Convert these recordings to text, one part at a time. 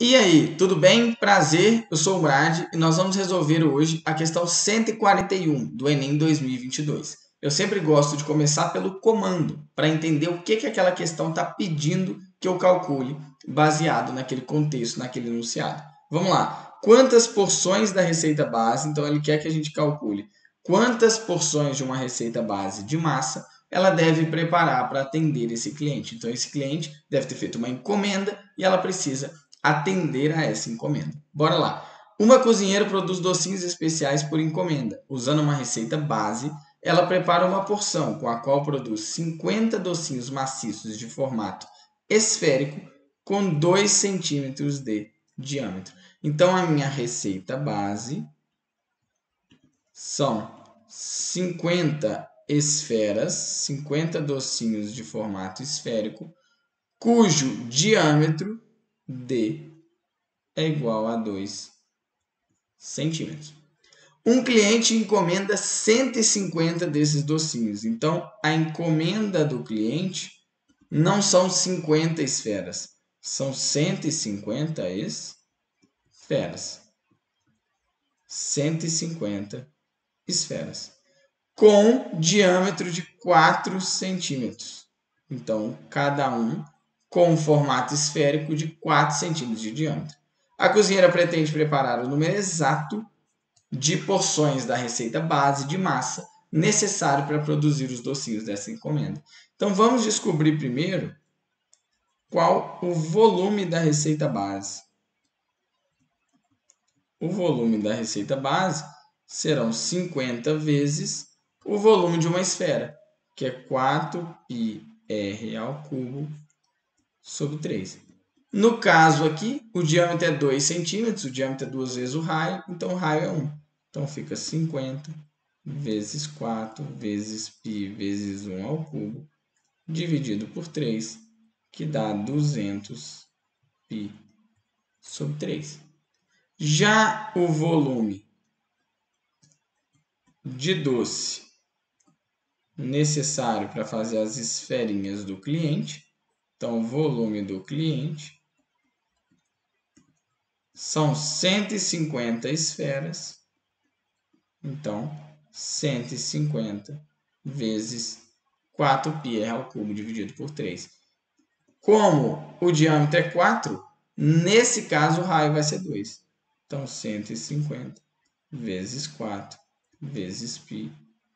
E aí, tudo bem? Prazer, eu sou o Brad e nós vamos resolver hoje a questão 141 do Enem 2022. Eu sempre gosto de começar pelo comando, para entender o que aquela questão está pedindo que eu calcule, baseado naquele contexto, naquele enunciado. Vamos lá. Quantas porções da receita base, então ele quer que a gente calcule quantas porções de uma receita base de massa ela deve preparar para atender esse cliente. Então, esse cliente deve ter feito uma encomenda e ela precisa atender a essa encomenda. Bora lá. Uma cozinheira produz docinhos especiais por encomenda. Usando uma receita base, ela prepara uma porção com a qual produz 50 docinhos maciços de formato esférico com 2 centímetros de diâmetro. Então, a minha receita base são 50 esferas, 50 docinhos de formato esférico, cujo diâmetro D é igual a 2 centímetros. Um cliente encomenda 150 desses docinhos. Então, a encomenda do cliente não são 50 esferas, são 150 esferas. 150 esferas. Com diâmetro de 4 centímetros. Então, cada um com um formato esférico de 4 centímetros de diâmetro. A cozinheira pretende preparar o número exato de porções da receita base de massa necessário para produzir os docinhos dessa encomenda. Então, vamos descobrir primeiro qual o volume da receita base. O volume da receita base serão 50 vezes o volume de uma esfera, que é 4πr ao cubo sobre 3. No caso aqui, o diâmetro é 2 centímetros, o diâmetro é 2 vezes o raio, então o raio é 1. Então fica 50 vezes 4 vezes π vezes 1 ao cubo, dividido por 3, que dá 200π sobre 3. Já o volume de doce necessário para fazer as esferinhas do cliente, então o volume do cliente são 150 esferas, então 150 vezes 4πr ao cubo dividido por 3. Como o diâmetro é 4, nesse caso o raio vai ser 2. Então 150 vezes 4 vezes π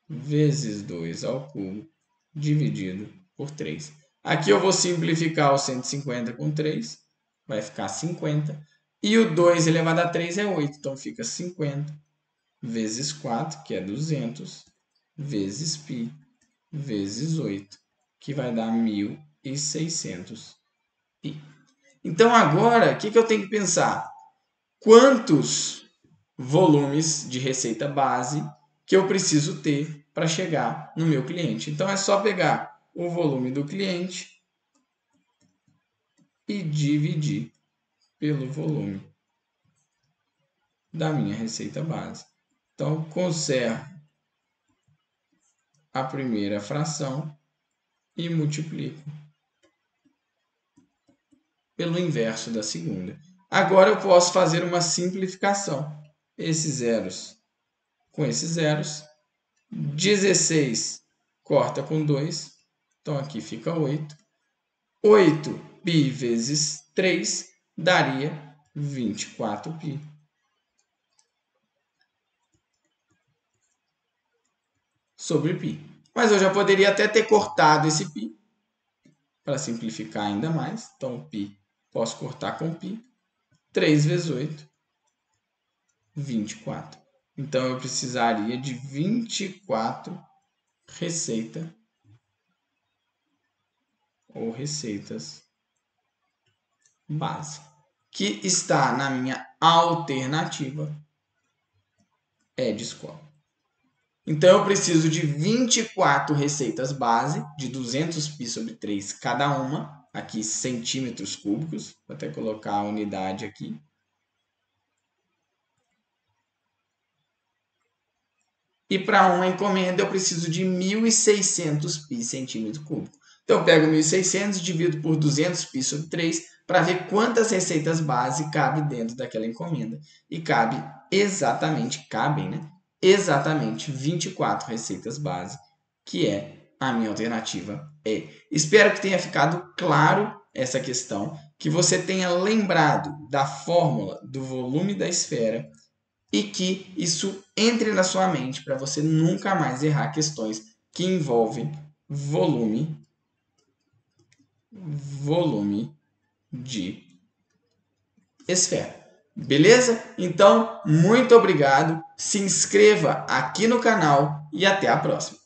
vezes 2 ao cubo dividido por 3. Aqui eu vou simplificar o 150 com 3, vai ficar 50. E o 2 elevado a 3 é 8, então fica 50 vezes 4, que é 200, vezes π, vezes 8, que vai dar 1.600 π. Então, agora, o que eu tenho que pensar? Quantos volumes de receita base que eu preciso ter para chegar no meu cliente? Então, é só pegar o volume do cliente e dividir pelo volume da minha receita base. Então, conservo a primeira fração e multiplico pelo inverso da segunda. Agora eu posso fazer uma simplificação. Esses zeros com esses zeros. 16 corta com 2. Então, aqui fica 8. 8π vezes 3 daria 24π. Sobre π. Mas eu já poderia até ter cortado esse π para simplificar ainda mais. Então, π posso cortar com π. 3 vezes 8, 24. Então, eu precisaria de 24 receita ou receitas base, que está na minha alternativa é de escola. Então, eu preciso de 24 receitas base, de 200π sobre 3 cada uma, aqui centímetros cúbicos, vou até colocar a unidade aqui. E para uma encomenda eu preciso de 1.600π centímetro cúbico. Então, eu pego 1.600 e divido por 200π sobre 3, para ver quantas receitas base cabe dentro daquela encomenda. E cabem, né? Exatamente 24 receitas base, que é a minha alternativa E. Espero que tenha ficado claro essa questão, que você tenha lembrado da fórmula do volume da esfera e que isso entre na sua mente para você nunca mais errar questões que envolvem volume de esfera. Beleza? Então, muito obrigado. Se inscreva aqui no canal e até a próxima.